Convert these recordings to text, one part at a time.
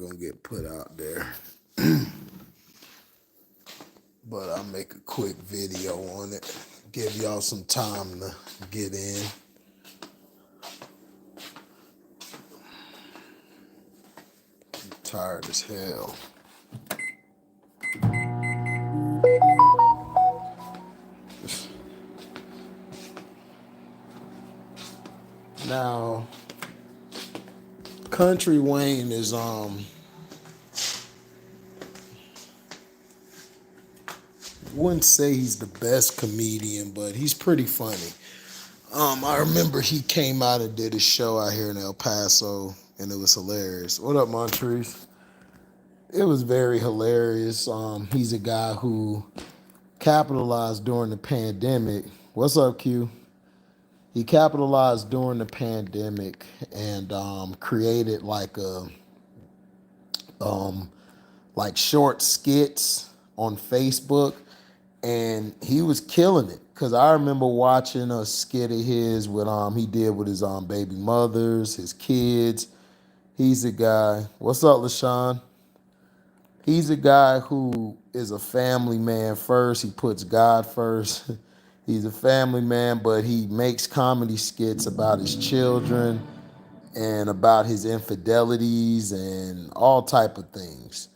gonna get put out there. But I'll make a quick video on it. Give y'all some time to get in. I'm tired as hell. Now, Country Wayne is wouldn't say he's the best comedian, but he's pretty funny. I remember he came out and did a show out here in El Paso, and it was hilarious. What up, Montrese? It was very hilarious. He's a guy who capitalized during the pandemic. What's up, Q? He capitalized during the pandemic and created like short skits on Facebook, and he was killing it. Cause I remember watching a skit of his with he did with his baby mothers, his kids. He's a guy. What's up, LaShawn? He's a guy who is a family man first. He puts God first. He's a family man, but he makes comedy skits about his children and about his infidelities and all type of things.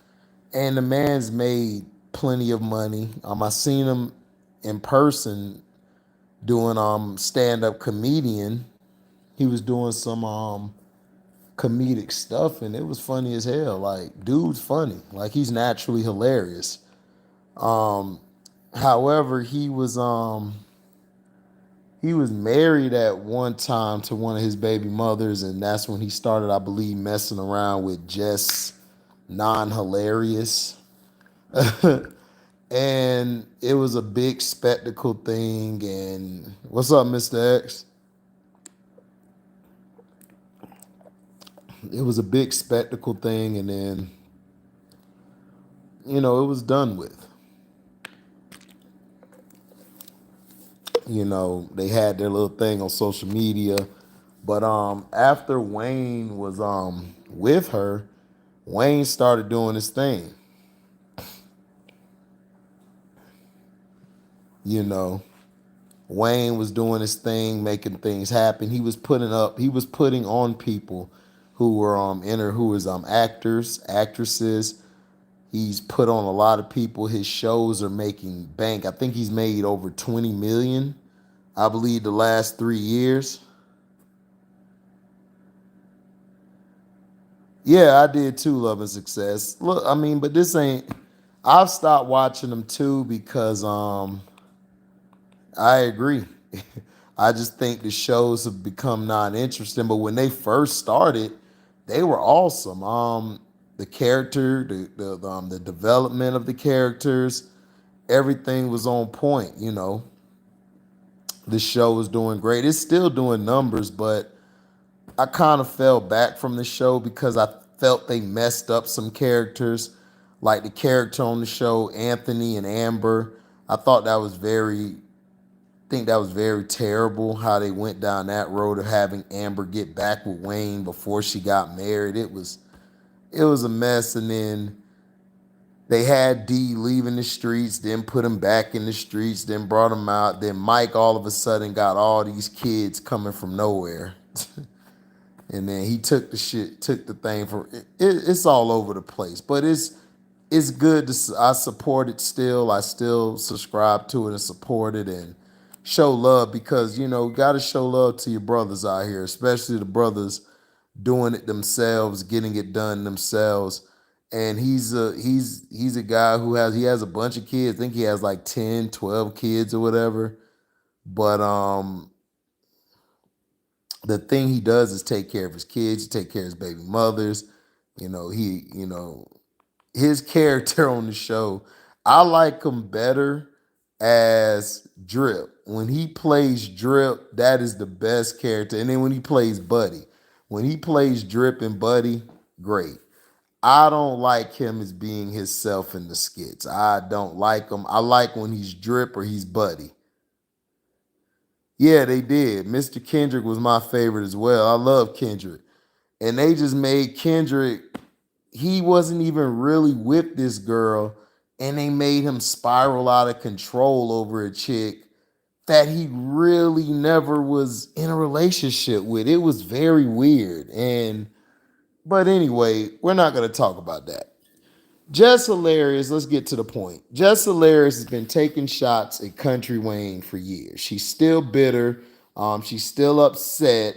And the man's made plenty of money. I seen him in person doing stand-up comedian. He was doing some comedic stuff, and it was funny as hell. Like, dude's funny. Like, he's naturally hilarious. However, he was married at one time to one of his baby mothers, and that's when he started, I believe, messing around with Jess, non-hilarious. And it was a big spectacle thing. And what's up, Mr. X? It was a big spectacle thing, and then, it was done with. They had their little thing on social media. But after Wayne was with her, Wayne started doing his thing. Wayne was doing his thing, making things happen. He was putting on people who were actors, actresses. He's put on a lot of people. His shows are making bank. I think he's made over 20 million, I believe, the last 3 years. Yeah, I did too, Love and Success. Look, but this ain't, I've stopped watching them too because I agree. I just think the shows have become non-interesting. But when they first started, they were awesome. The character, the development of the characters, everything was on point. The show was doing great. It's still doing numbers, but I kind of fell back from the show because I felt they messed up some characters, like the character on the show, Anthony and Amber. I thought that was very terrible how they went down that road of having Amber get back with Wayne before she got married. It was a mess. And then they had Dee leaving the streets, then put him back in the streets, then brought him out. Then Mike all of a sudden got all these kids coming from nowhere. And then he took the thing from it's all over the place. But it's good I support it still. I still subscribe to it and support it and show love because, got to show love to your brothers out here, especially the brothers doing it themselves, getting it done themselves. And he's a guy who has a bunch of kids. I think he has like 10, 12 kids or whatever. But the thing he does is take care of his kids, take care of his baby mothers. His character on the show, I like him better as Drip. When he plays Drip, that is the best character. And then when he plays Buddy, when he plays Drip and Buddy, great. I don't like him as being himself in the skits. I don't like him. I like when he's Drip or he's Buddy. Yeah, they did. Mr. Kendrick was my favorite as well. I love Kendrick. And they just made Kendrick, he wasn't even really with this girl, and they made him spiral out of control over a chick that he really never was in a relationship with. It was very weird. But anyway, we're not going to talk about that. Jesshilarious, let's get to the point. Jesshilarious has been taking shots at Country Wayne for years. She's still bitter. She's still upset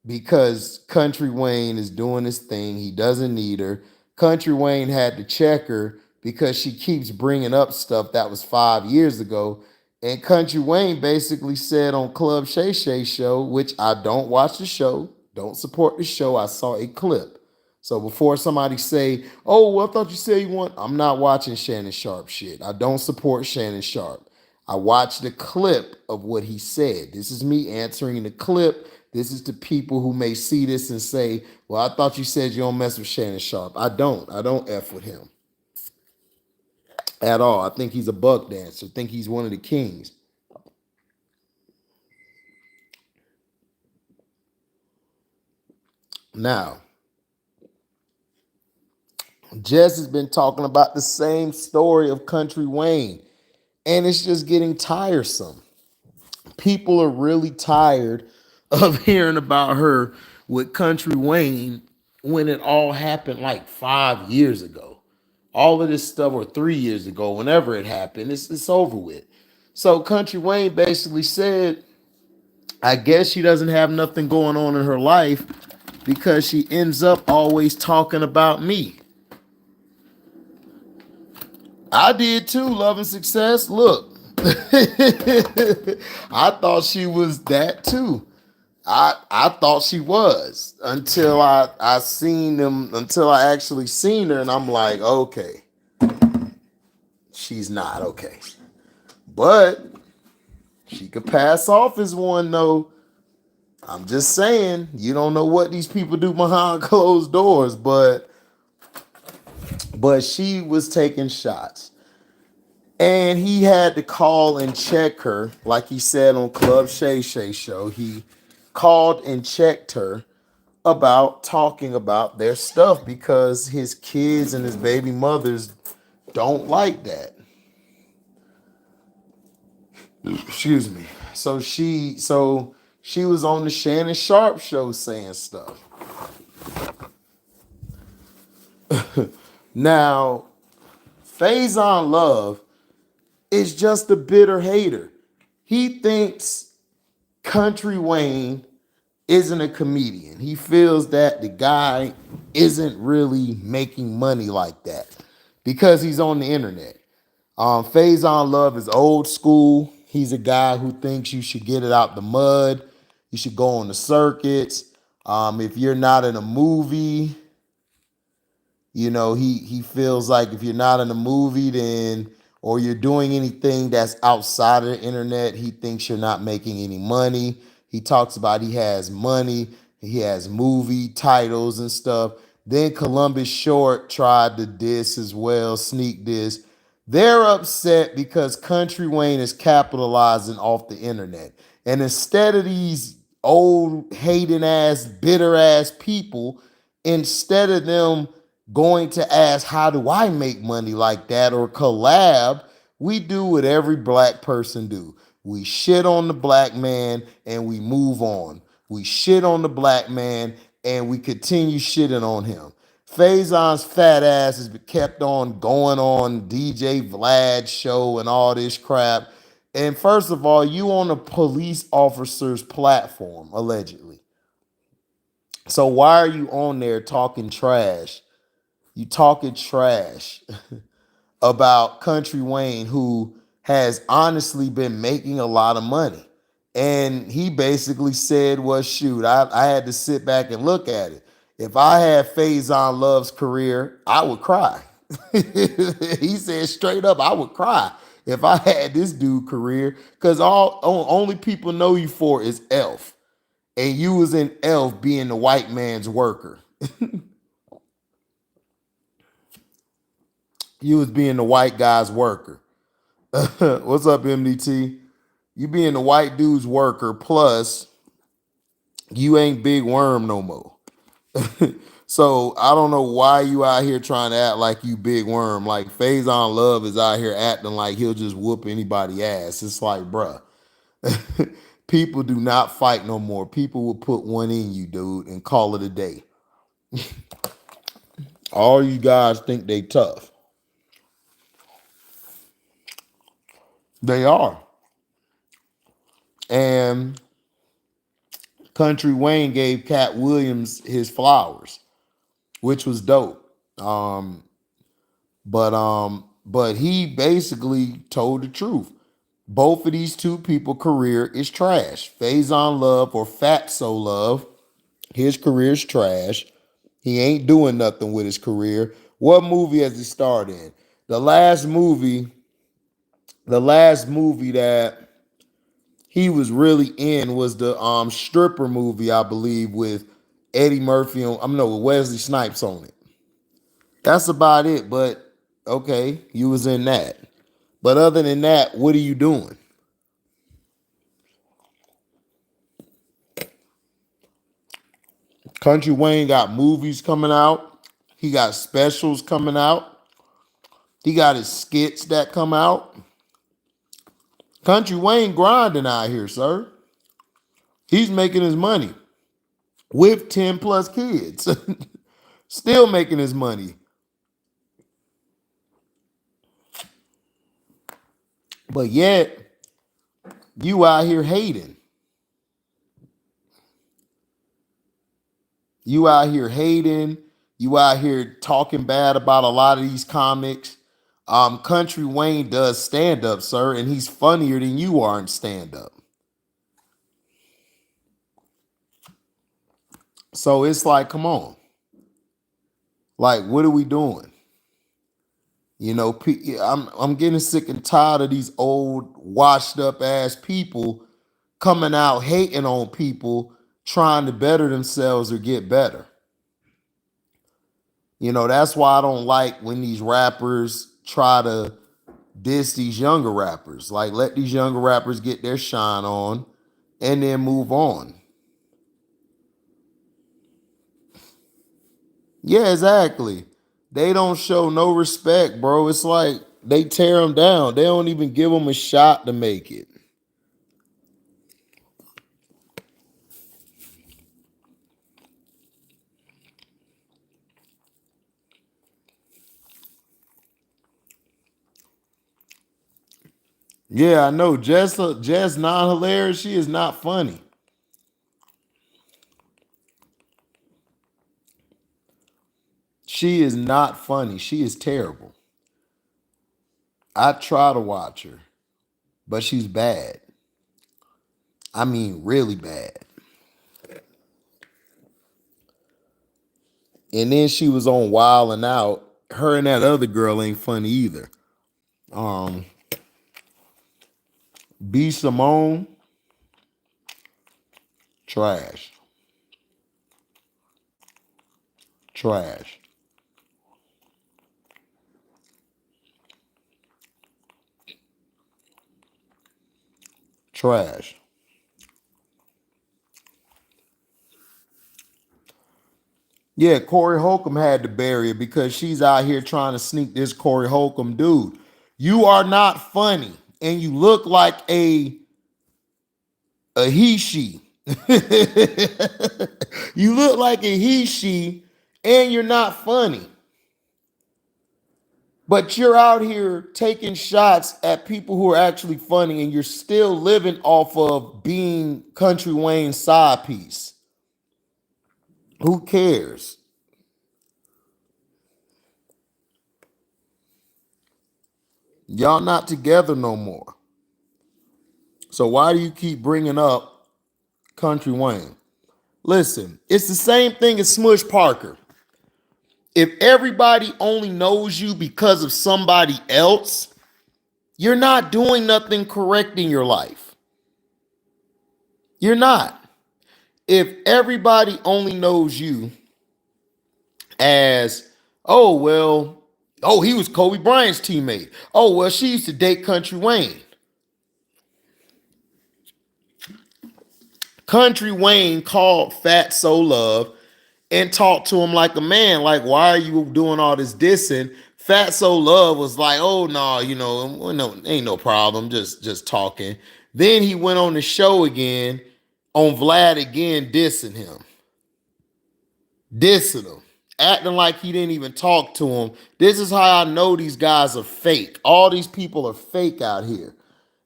because Country Wayne is doing his thing. He doesn't need her. Country Wayne had to check her because she keeps bringing up stuff that was 5 years ago. And Country Wayne basically said on Clubshayshay show, which I don't watch the show, don't support the show. I saw a clip. So before somebody say, oh, well, I thought you said you want, I'm not watching Shannon Sharp shit. I don't support Shannon Sharp. I watched the clip of what he said. This is me answering the clip. This is to people who may see this and say, well, I thought you said you don't mess with Shannon Sharp. I don't. I don't F with him at all. I think he's a buck dancer. I think he's one of the kings. Now, Jess has been talking about the same story of Country Wayne, and it's just getting tiresome. People are really tired of hearing about her with Country Wayne when it all happened like 5 years ago. All of this stuff, or 3 years ago, whenever it happened, it's over with. So Country Wayne basically said, I guess she doesn't have nothing going on in her life because she ends up always talking about me. I did too, Love and Success. Look, I thought she was that too. I thought she was until I seen them, until I actually seen her, and I'm like, okay, she's not okay. But she could pass off as one though. I'm just saying, you don't know what these people do behind closed doors, but she was taking shots. And he had to call and check her, like he said on Clubshayshay show. He called and checked her about talking about their stuff because his kids and his baby mothers don't like that. Excuse me. So she was on the Shannon Sharp show saying stuff. Now, faizonlove is just a bitter hater. He thinks Country Wayne isn't a comedian. He feels that the guy isn't really making money like that because he's on the internet. faizonlove is old school. He's a guy who thinks you should get it out the mud. You should go on the circuits. If you're not in a movie, you know, he feels like if you're not in a movie, then, or you're doing anything that's outside of the internet, he thinks you're not making any money. He talks about he has money, he has movie titles and stuff. Then Columbus Short tried to diss as well, sneak diss. They're upset because Country Wayne is capitalizing off the internet. And instead of these old hating ass, bitter ass people, instead of them going to ask, how do I make money like that, or collab, we do what every black person do. We shit on the black man and we move on. We shit on the black man and we continue shitting on him. Faizon's fat ass has been kept on going on DJ Vlad's show and all this crap. And first of all, you on a police officer's platform, allegedly. So why are you on there talking trash? You talking trash about Country Wayne, who has honestly been making a lot of money. And he basically said, well, shoot, I had to sit back and look at it. If I had faizonlove's career, I would cry. He said straight up, I would cry if I had this dude career, because only people know you for is Elf. And you was in Elf being the white man's worker. You was being the white guy's worker. What's up, MDT? You being the white dude's worker, plus you ain't Big Worm no more. So I don't know why you out here trying to act like you big worm. Like faizonlove is out here acting like he'll just whoop anybody ass. It's like, bruh, people do not fight no more. People will put one in you, dude, and call it a day. All you guys think they tough. They are. And Country Wayne gave Cat Williams his flowers, which was dope. But he basically told the truth. Both of these two people' career is trash. faizonlove or fatso love, his career is trash. He ain't doing nothing with his career. What movie has he starred in? The last movie that he was really in was the stripper movie, I believe, with Eddie Murphy on, with Wesley Snipes on it. That's about it, but okay, you was in that. But other than that, what are you doing? Country Wayne got movies coming out. He got specials coming out. He got his skits that come out. Country Wayne grinding out here, sir. He's making his money with 10 plus kids. Still making his money. But yet, you out here hating. You out here hating. You out here talking bad about a lot of these comics. Country Wayne does stand up, sir, and he's funnier than you are in stand up. So it's like, come on. Like, what are we doing? You know, I'm getting sick and tired of these old washed up ass people coming out hating on people trying to better themselves or get better. You know, that's why I don't like when these rappers try to diss these younger rappers. Like, let these younger rappers get their shine on and then move on. Yeah, exactly. They don't show no respect, bro. It's like they tear them down. They don't even give them a shot to make it. Yeah, I know. Jess not hilarious. She is not funny. She is not funny. She is terrible. I try to watch her, but she's bad. I mean, really bad. And then she was on Wild and Out. Her and that other girl ain't funny either. Um, B Simone, trash, trash, trash. Yeah, Corey Holcomb had to bury it because she's out here trying to sneak this Corey Holcomb dude. You are not funny, and you look like a he she. You look like a he she, and you're not funny. But you're out here taking shots at people who are actually funny, and you're still living off of being Country Wayne's side piece. Who cares? Y'all not together no more. So why do you keep bringing up Country Wayne? Listen, it's the same thing as Smush Parker. If everybody only knows you because of somebody else, you're not doing nothing correct in your life. You're not. If everybody only knows you as, oh, well, oh, he was Kobe Bryant's teammate. Oh, well, she used to date Country Wayne. Country Wayne called Fatso Love and talk to him like a man. Like, why are you doing all this dissing? Fatso Love was like, oh no, no, ain't no problem, just talking. Then he went on the show again, on Vlad again, dissing him, acting like he didn't even talk to him. This is how I know these guys are fake. All these people are fake out here.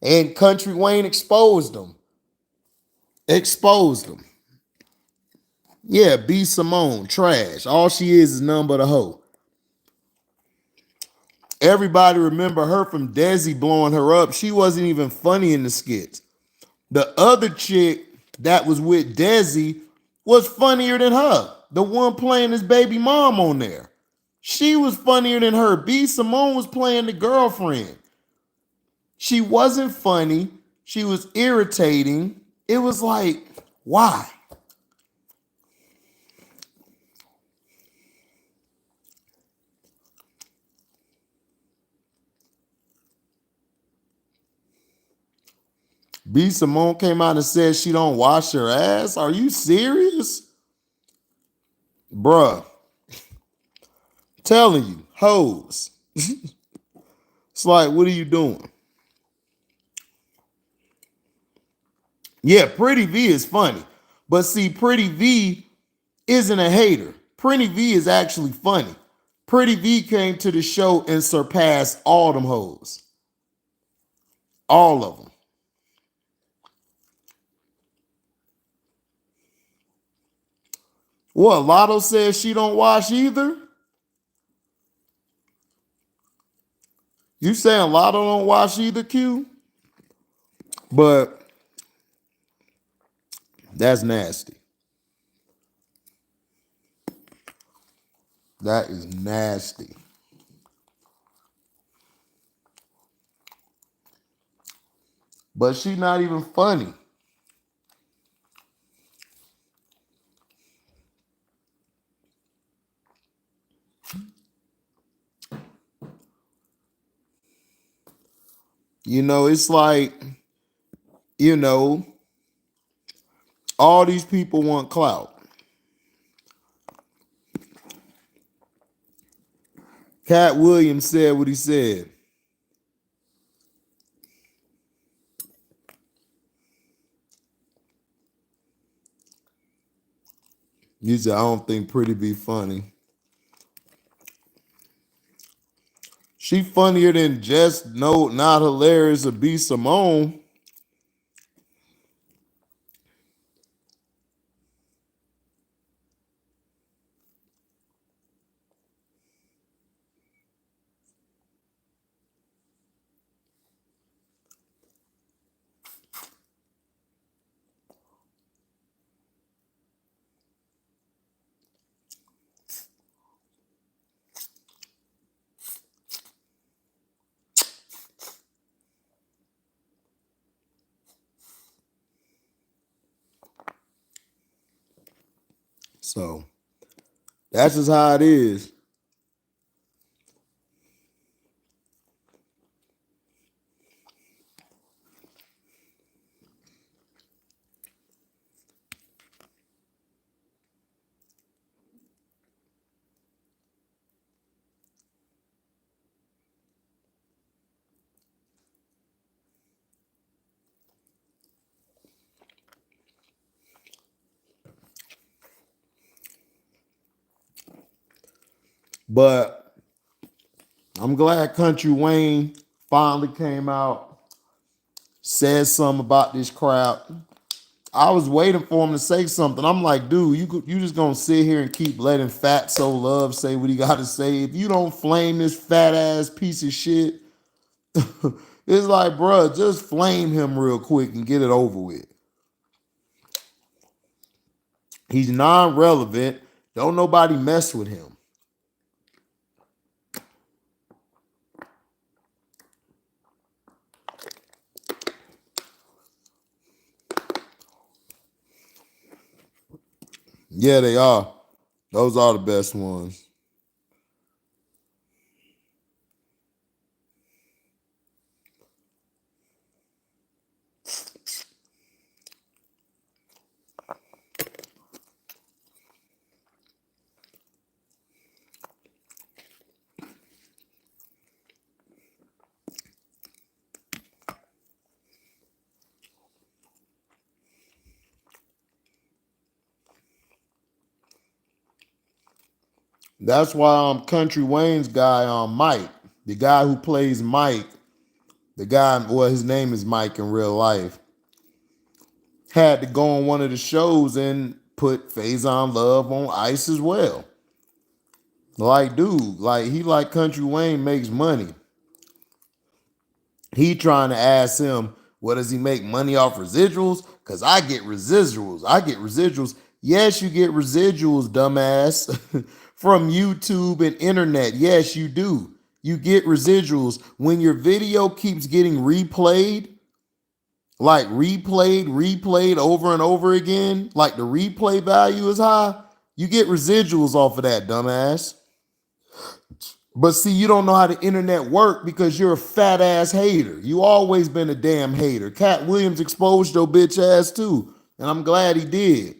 And Country Wayne exposed them. Exposed them. Yeah, B. Simone, trash. All she is nothing but a hoe. Everybody remember her from Desi blowing her up. She wasn't even funny in the skits. The other chick that was with Desi was funnier than her. The one playing his baby mom on there. She was funnier than her. B. Simone was playing the girlfriend. She wasn't funny. She was irritating. It was like, why? B. Simone came out and said she don't wash her ass. Are you serious? Bruh. Telling you, hoes. It's like, what are you doing? Yeah, Pretty V is funny. But see, Pretty V isn't a hater. Pretty V is actually funny. Pretty V came to the show and surpassed all them hoes. All of them. What, Lotto says she don't wash either? You saying Lotto don't wash either, Q? But that's nasty. That is nasty. But she not even funny. It's like, you know, all these people want clout. Cat Williams said what he said. He said, I don't think Pretty be funny. She funnier than Jess, no, not hilarious, or B. Simone. So that's just how it is. But I'm glad Country Wayne finally came out, said something about this crap. I was waiting for him to say something. I'm like, dude, you just gonna sit here and keep letting Fatso Love say what he gotta say. If you don't flame this fat ass piece of shit, it's like, bruh, just flame him real quick and get it over with. He's non-relevant. Don't nobody mess with him. Yeah, they are. Those are the best ones. That's why Country Wayne's guy Mike, the guy who plays Mike, the guy, well, his name is Mike in real life, had to go on one of the shows and put faizonlove on ice as well. Like, dude, like he like Country Wayne makes money. He trying to ask him, what does he make money off residuals? Because I get residuals. I get residuals. Yes, you get residuals, dumbass, from YouTube and internet. Yes, you do. You get residuals. When your video keeps getting replayed, like replayed over and over again, like the replay value is high, you get residuals off of that, dumbass. But see, you don't know how the internet work because you're a fat ass hater. You always been a damn hater. Cat Williams exposed your bitch ass too, and I'm glad he did.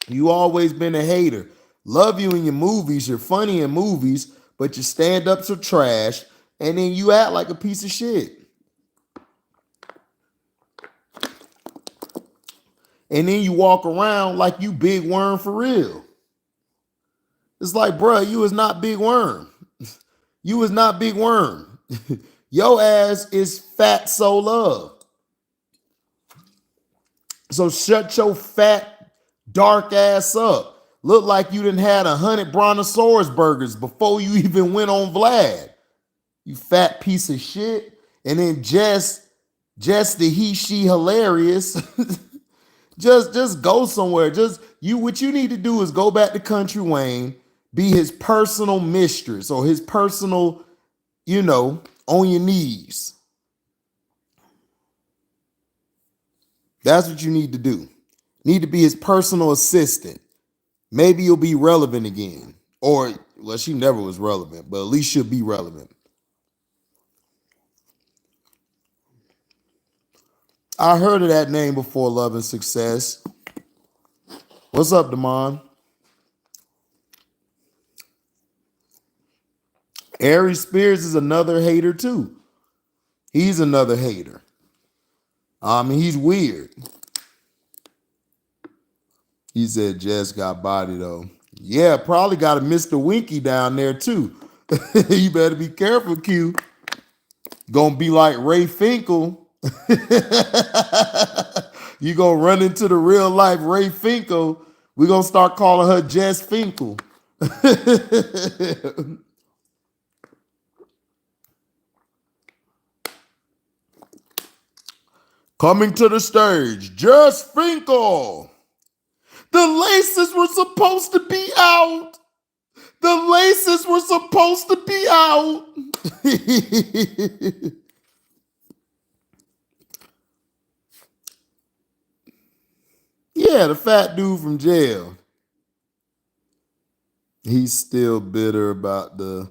You always been a hater. Love you in your movies. You're funny in movies, but your stand-ups are trash, and then you act like a piece of shit. And then you walk around like you Big Worm for real. It's like, bruh, you is not Big Worm. You is not Big Worm. Your ass is fatso love. So shut your fat, dark ass up. Look like you done had 100 Brontosaurus burgers before you even went on Vlad. You fat piece of shit. And then Jess the she hilarious. just go somewhere. What you need to do is go back to Country Wayne, be his personal mistress or his personal, on your knees. That's what you need to do. Need to be his personal assistant. Maybe you'll be relevant again. Or, well, she never was relevant, but at least she'll be relevant. I heard of that name before, Love and Success. What's up, Damon? Ari Spears is another hater too. He's another hater. He's weird. He said Jess got body though. Yeah, probably got a Mr. Winky down there too. You better be careful, Q. Gonna be like Ray Finkel. You gonna run into the real life Ray Finkel. We're gonna start calling her Jess Finkel. Coming to the stage, Jess Finkel. The laces were supposed to be out. The laces were supposed to be out. Yeah, the fat dude from jail. He's still bitter about the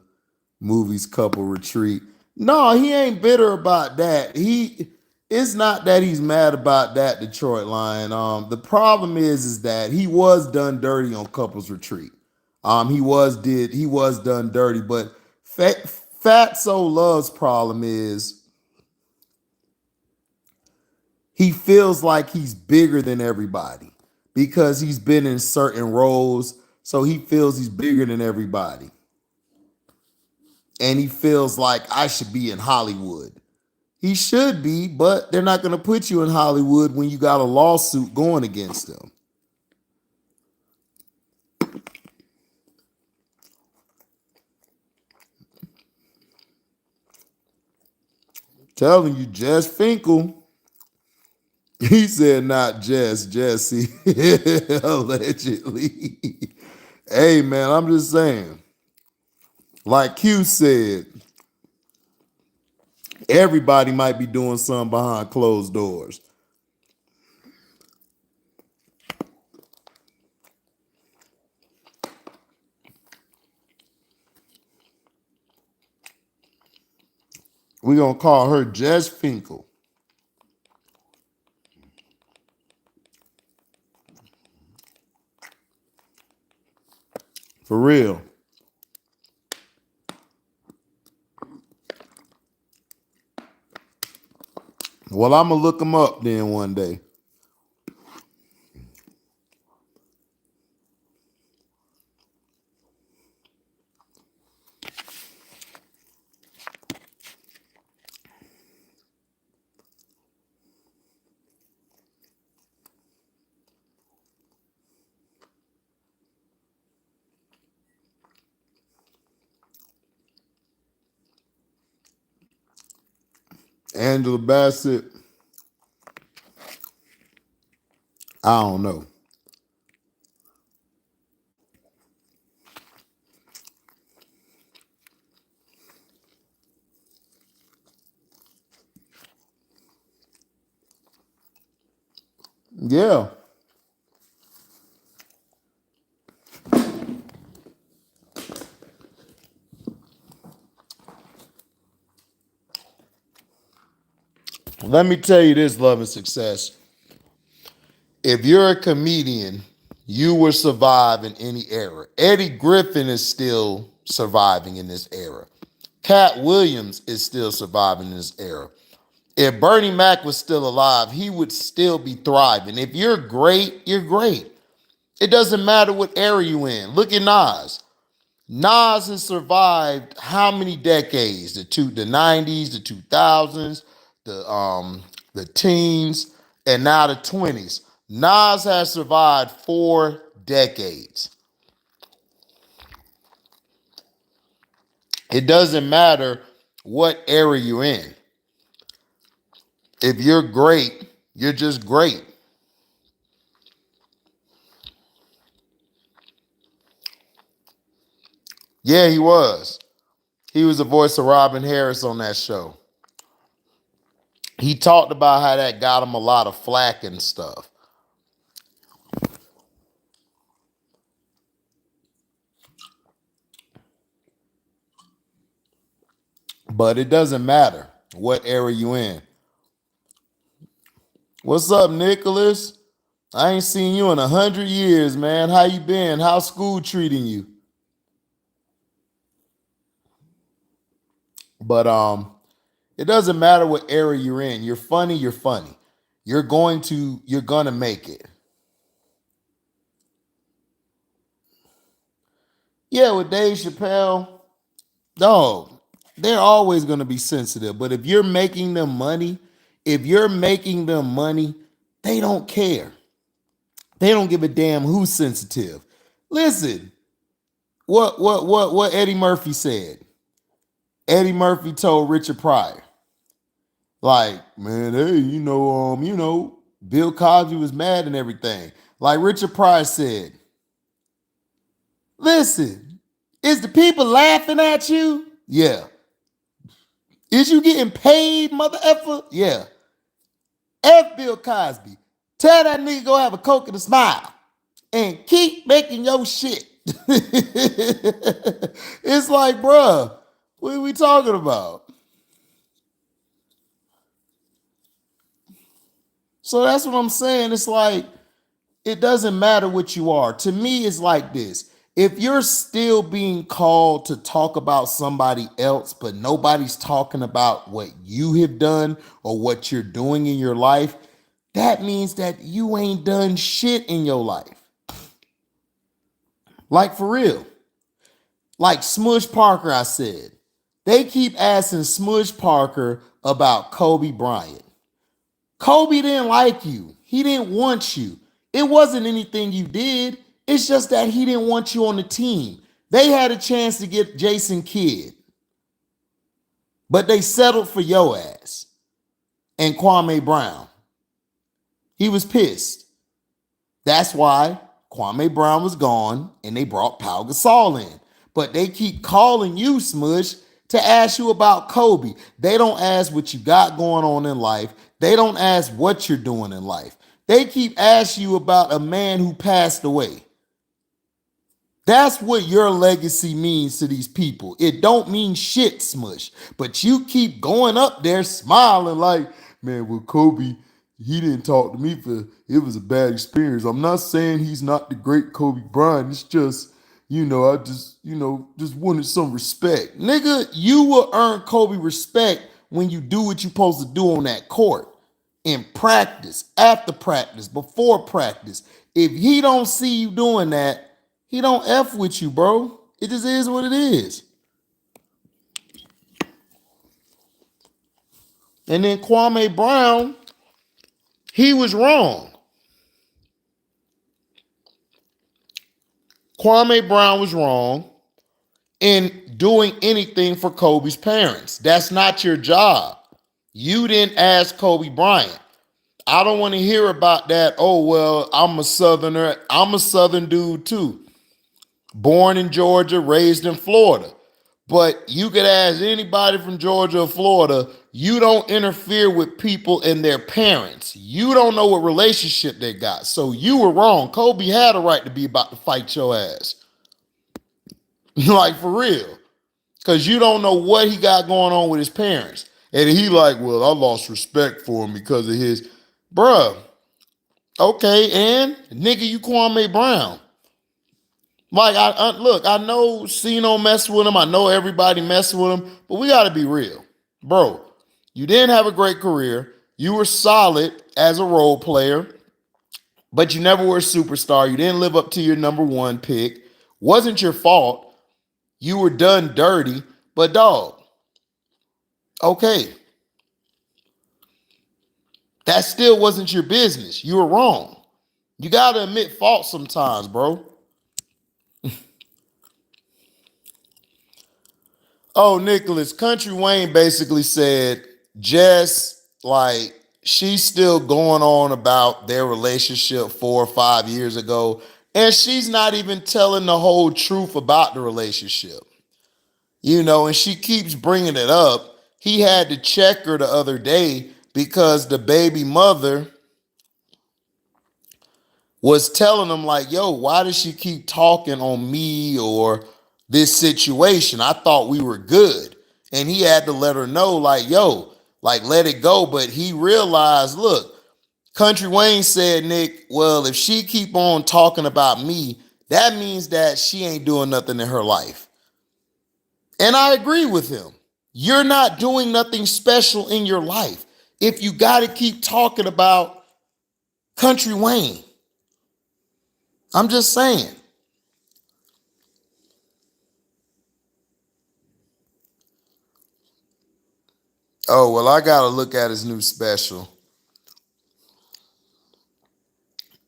movie's couple retreat. No, he ain't bitter about that. It's not that he's mad about that, Detroit Lion. The problem is that he was done dirty on couples retreat. He was done dirty, but Fatso Love's problem is he feels like he's bigger than everybody because he's been in certain roles. So he feels he's bigger than everybody. And he feels like I should be in Hollywood. He should be, but they're not going to put you in Hollywood when you got a lawsuit going against them. Telling you, Jess Finkel. He said not Jess, Jesse, allegedly. Hey, man, I'm just saying. Like Q said, everybody might be doing something behind closed doors. We're going to call her Jess Finkel. For real. Well, I'm going to look them up then one day. Angela Bassett. I don't know. Yeah. Let me tell you this, Love and Success. If you're a comedian, you will survive in any era. Eddie Griffin is still surviving in this era. Cat Williams is still surviving in this era. If Bernie Mac was still alive, he would still be thriving. If you're great, you're great. It doesn't matter what era you in. Look at Nas. Nas has survived how many decades? The 90s, the 2000s, the teens, and now the 20s. Nas has survived 4 decades. It doesn't matter what era you're in. If you're great, you're just great. Yeah, he was. He was the voice of Robin Harris on that show. He talked about how that got him a lot of flack and stuff. But it doesn't matter what era you in. What's up, Nicholas? I ain't seen you in 100 years, man. How you been? How's school treating you? But it doesn't matter what era you're in. You're funny, you're funny. You're gonna make it. Yeah, with Dave Chappelle, dog, they're always gonna be sensitive. But if you're making them money, they don't care. They don't give a damn who's sensitive. Listen, what Eddie Murphy said. Eddie Murphy told Richard Pryor, like, man, hey, Bill Cosby was mad and everything. Like Richard Pryor said, listen, is the people laughing at you? Yeah. Is you getting paid, mother effer? Yeah. F Bill Cosby. Tell that nigga go have a Coke and a smile and keep making your shit. It's like, bruh, what are we talking about? So that's what I'm saying. It's like, it doesn't matter what you are. To me, it's like this. If you're still being called to talk about somebody else, but nobody's talking about what you have done or what you're doing in your life, that means that you ain't done shit in your life. Like for real. Like Smush Parker, I said. They keep asking Smush Parker about Kobe Bryant. Kobe didn't like you. He didn't want you. It wasn't anything you did. It's just that he didn't want you on the team. They had a chance to get Jason Kidd, but they settled for your ass and Kwame Brown. He was pissed. That's why Kwame Brown was gone and they brought Pau Gasol in. But they keep calling you, Smush, to ask you about Kobe. They don't ask what you got going on in life. They don't ask what you're doing in life. They keep asking you about a man who passed away. That's what your legacy means to these people. It don't mean shit, Smush. But you keep going up there smiling like, man, well, Kobe, he didn't talk to me it was a bad experience. I'm not saying he's not the great Kobe Bryant. It's just, I just wanted some respect. Nigga, you will earn Kobe respect when you do what you're supposed to do on that court. In practice, after practice, before practice. If he don't see you doing that, he don't F with you, bro. It just is what it is. And then Kwame Brown, he was wrong. Kwame Brown was wrong in doing anything for Kobe's parents. That's not your job. You didn't ask Kobe Bryant. I don't want to hear about that. Oh, well, I'm a Southerner. I'm a Southern dude too. Born in Georgia, raised in Florida. But you could ask anybody from Georgia or Florida, you don't interfere with people and their parents. You don't know what relationship they got. So you were wrong. Kobe had a right to be about to fight your ass. Like, for real. Because you don't know what he got going on with his parents. And he like, well, I lost respect for him because of his. Bruh, okay, and nigga, you Kwame Brown. Like, look, I know Cino mess with him. I know everybody mess with him, but we got to be real. Bro, you didn't have a great career. You were solid as a role player, but you never were a superstar. You didn't live up to your number one pick. Wasn't your fault. You were done dirty, but dog, okay, that still wasn't your business. You were wrong. You got to admit fault sometimes, bro. Oh, Nicholas, Country Wayne basically said, Jess, like, she's still going on about their relationship 4 or 5 years ago, and she's not even telling the whole truth about the relationship. You know, and she keeps bringing it up. He had to check her the other day because the baby mother was telling him like, yo, why does she keep talking on me or this situation? I thought we were good. And he had to let her know like, yo, like let it go. But he realized, look, Country Wayne said, Nick, well, if she keep on talking about me, that means that she ain't doing nothing in her life. And I agree with him. You're not doing nothing special in your life if you got to keep talking about Country Wayne. I'm just saying. Oh, well, I got to look at his new special.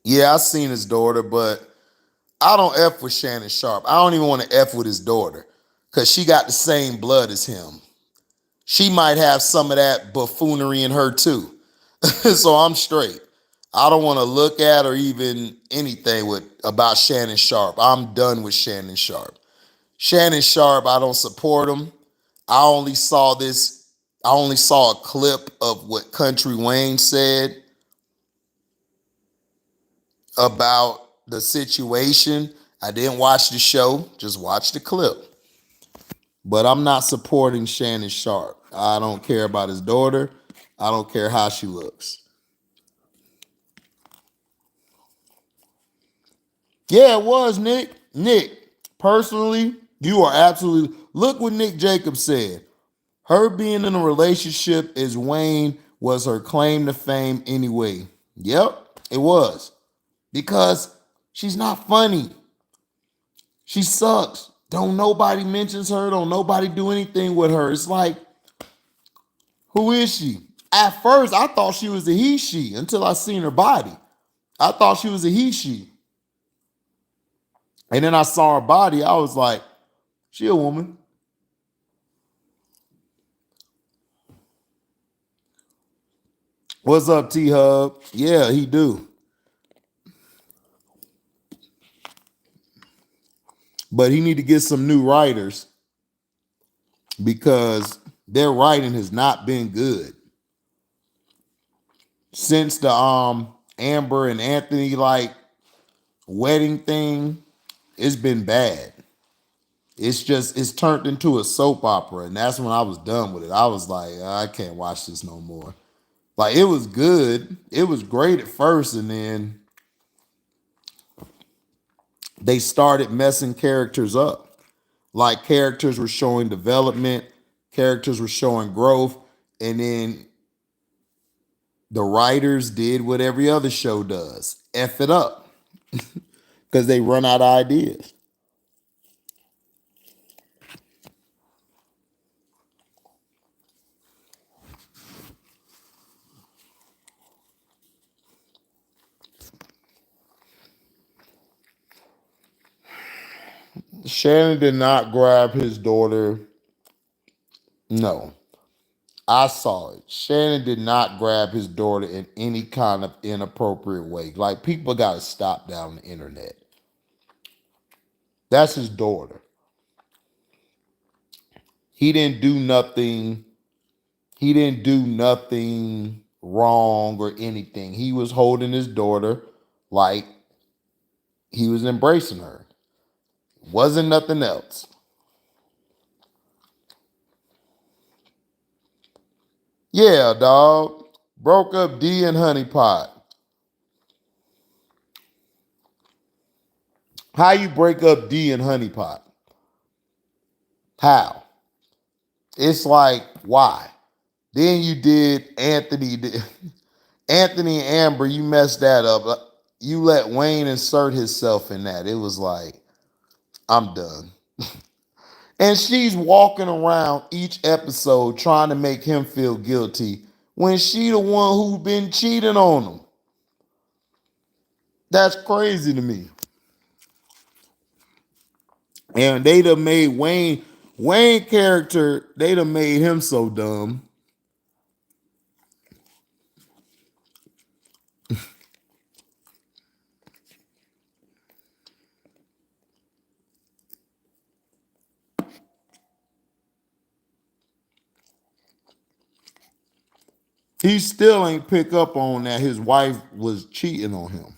Yeah, I seen his daughter, but I don't F with Shannon Sharp. I don't even want to F with his daughter because she got the same blood as him. She might have some of that buffoonery in her too. So I'm straight. I don't want to look at or even anything with about Shannon Sharp. I'm done with Shannon Sharp. Shannon Sharp, I don't support him. I only saw this, I only saw a clip of what Country Wayne said about the situation. I didn't watch the show, just watch the clip. But I'm not supporting Shannon Sharp. I don't care about his daughter. I don't care how she looks. Yeah, it was Nick. Nick, personally, you are absolutely. Look what Nick Jacobs said. Her being in a relationship as Wayne was her claim to fame anyway. Yep, it was. Because she's not funny. She sucks. Don't nobody mentions her. Don't nobody do anything with her. It's like, who is she? At first, I thought she was a he, she until I seen her body. I thought she was a he, she. And then I saw her body. I was like, she a woman. What's up, T Hub? Yeah, he do. But he need to get some new writers because their writing has not been good since the Amber and Anthony like wedding thing. It's been bad. It's turned into a soap opera, and that's when I was done with it. I was like, I can't watch this no more. Like it was good, it was great at first, and then they started messing characters up. Like characters were showing development, characters were showing growth, and then the writers did what every other show does: f it up because they run out of ideas. Shannon did not grab his daughter. No. I saw it. Shannon did not grab his daughter in any kind of inappropriate way. Like, people got to stop down the internet. That's his daughter. He didn't do nothing. He didn't do nothing wrong or anything. He was holding his daughter like he was embracing her. Wasn't nothing else. Yeah, dog. Broke up D and Honey Pot. How you break up D and Honey Pot? How? It's like, why? Then you did Anthony. Anthony and Amber, you messed that up. You let Wayne insert himself in that. It was like, I'm done. And she's walking around each episode trying to make him feel guilty when she the one who been cheating on him. That's crazy to me. And they done made Wayne character, they done made him so dumb. He still ain't pick up on that his wife was cheating on him.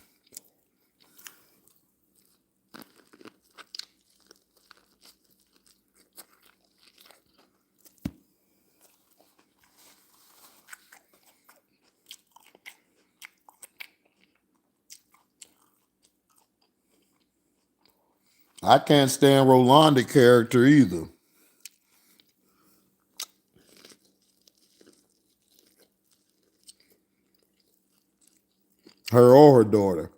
I can't stand Rolanda character either. Her or her daughter.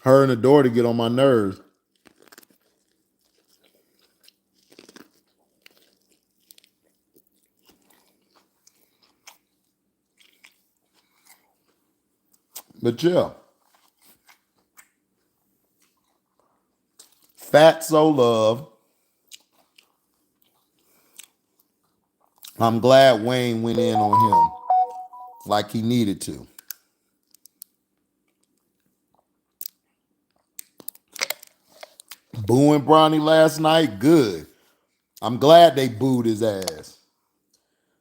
Her and the daughter get on my nerves. But yeah. Fatso love. I'm glad Wayne went in on him like he needed to. Booing Bronny last night, good. I'm glad they booed his ass.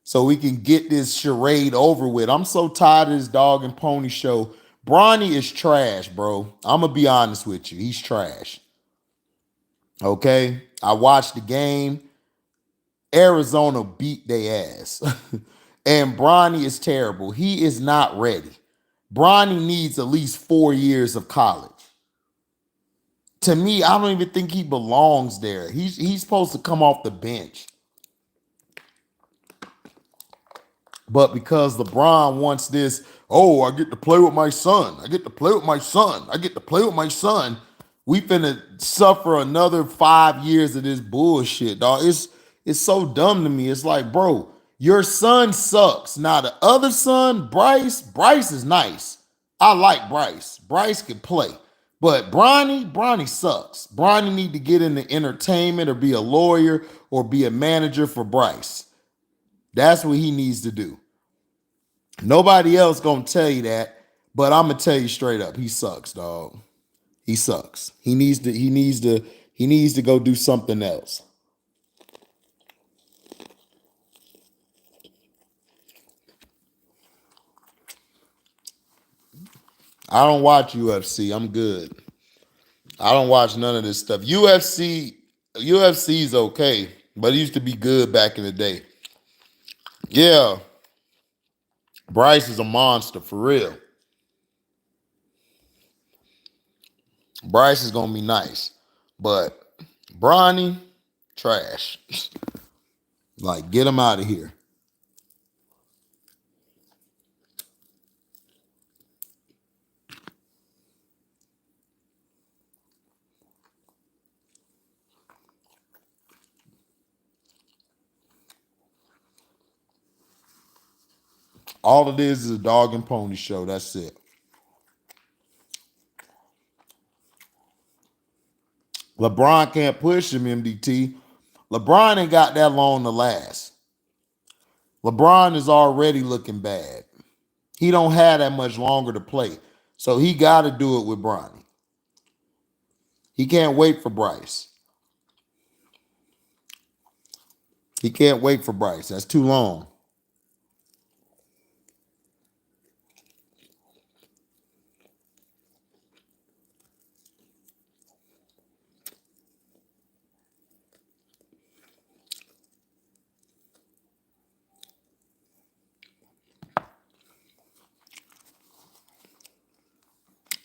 So we can get this charade over with. I'm so tired of this dog and pony show. Bronny is trash, bro. I'm going to be honest with you. He's trash. Okay? I watched the game. Arizona beat their ass. And Bronny is terrible. He is not ready. Bronny needs at least 4 years of college. To me, I don't even think he belongs there. He's supposed to come off the bench. But because LeBron wants this, oh, I get to play with my son. I get to play with my son. I get to play with my son. We finna suffer another 5 years of this bullshit, dog. It's so dumb to me. It's like, bro, your son sucks. Now the other son, Bryce is nice. I like Bryce. Bryce can play. But Bronny sucks. Bronny need to get into entertainment or be a lawyer or be a manager for Bryce. That's what he needs to do. Nobody else gonna tell you that, but I'm gonna tell you straight up, he sucks, dog. He sucks. He needs to go do something else. I don't watch UFC. I'm good. I don't watch none of this stuff. UFC's okay, but it used to be good back in the day. Yeah, Bryce is a monster for real. Bryce is gonna be nice, but Bronny, trash. Like, get him out of here. All it is a dog and pony show. That's it. LeBron can't push him, MDT. LeBron ain't got that long to last. LeBron is already looking bad. He don't have that much longer to play. So he got to do it with Bronny. He can't wait for Bryce. He can't wait for Bryce. That's too long.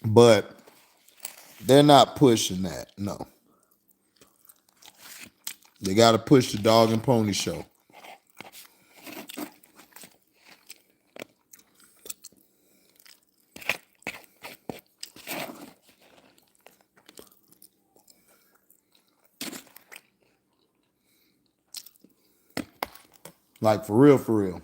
But they're not pushing that. No. They got to push the dog and pony show. Like, for real, for real.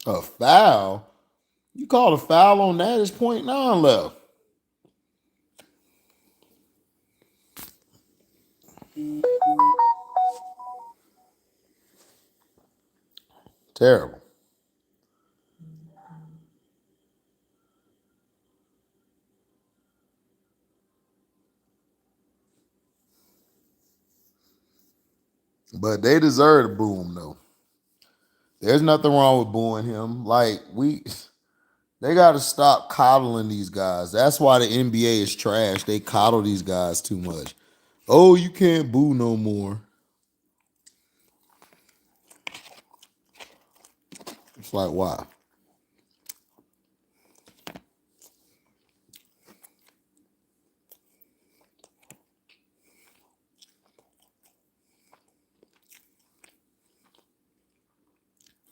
A foul? You call a foul on that? It's .9 left. Terrible. But they deserve to boo him, though. There's nothing wrong with booing him. Like, they got to stop coddling these guys. That's why the NBA is trash. They coddle these guys too much. Oh, you can't boo no more. It's like, why?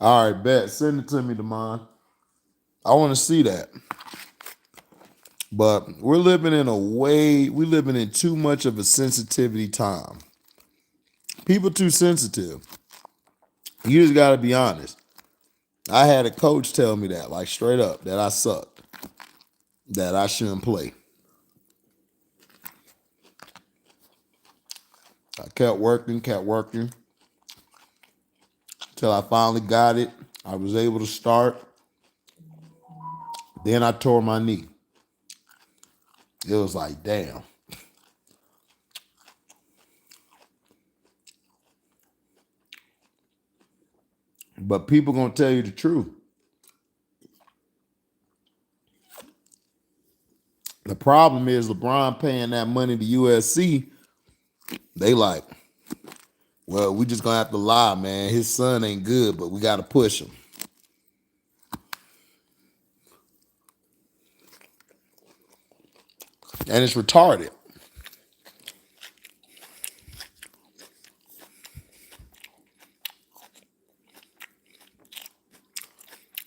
All right, bet. Send it to me, Damon. I want to see that. But we're living in too much of a sensitivity time. People too sensitive. You just got to be honest. I had a coach tell me that, like straight up, that I sucked, that I shouldn't play. I kept working till I finally got it. I was able to start. Then I tore my knee. It was like, damn. But people gonna tell you the truth. The problem is LeBron paying that money to USC. They like, well, we just gonna have to lie, man. His son ain't good, but we gotta push him. And it's retarded.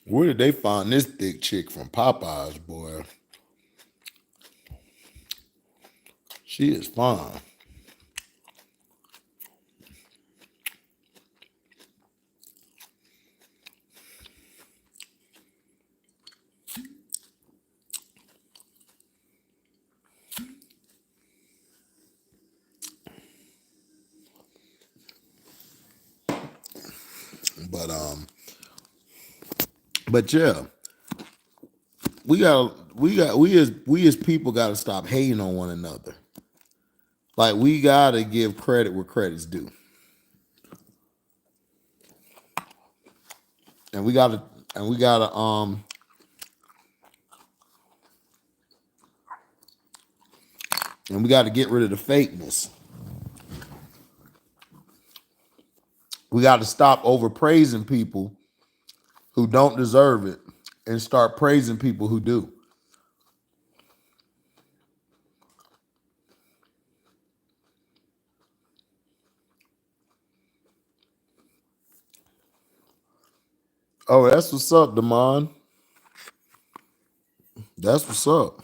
Where did they find this thick chick from Popeyes, boy? She is fine. But yeah, we as people gotta stop hating on one another. Like, we gotta give credit where credit's due. And we gotta get rid of the fakeness. We gotta stop overpraising people who don't deserve it and start praising people who do. Oh, that's what's up, Damon. That's what's up.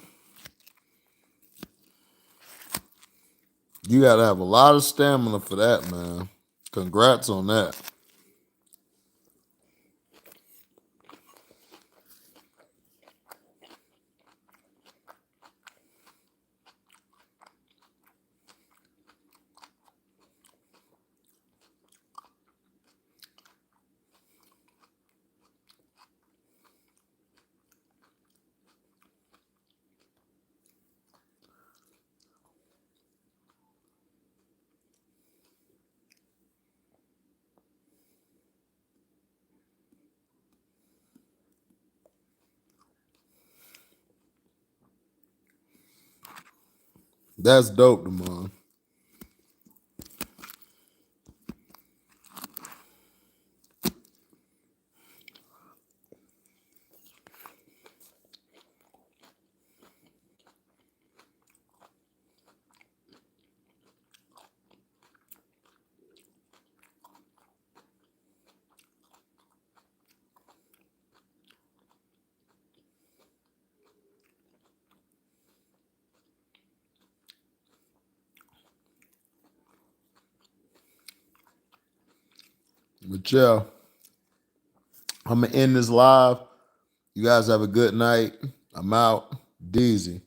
You gotta have a lot of stamina for that, man. Congrats on that. That's dope, Damon. But yeah, I'm gonna end this live. You guys have a good night. I'm out. Deezy.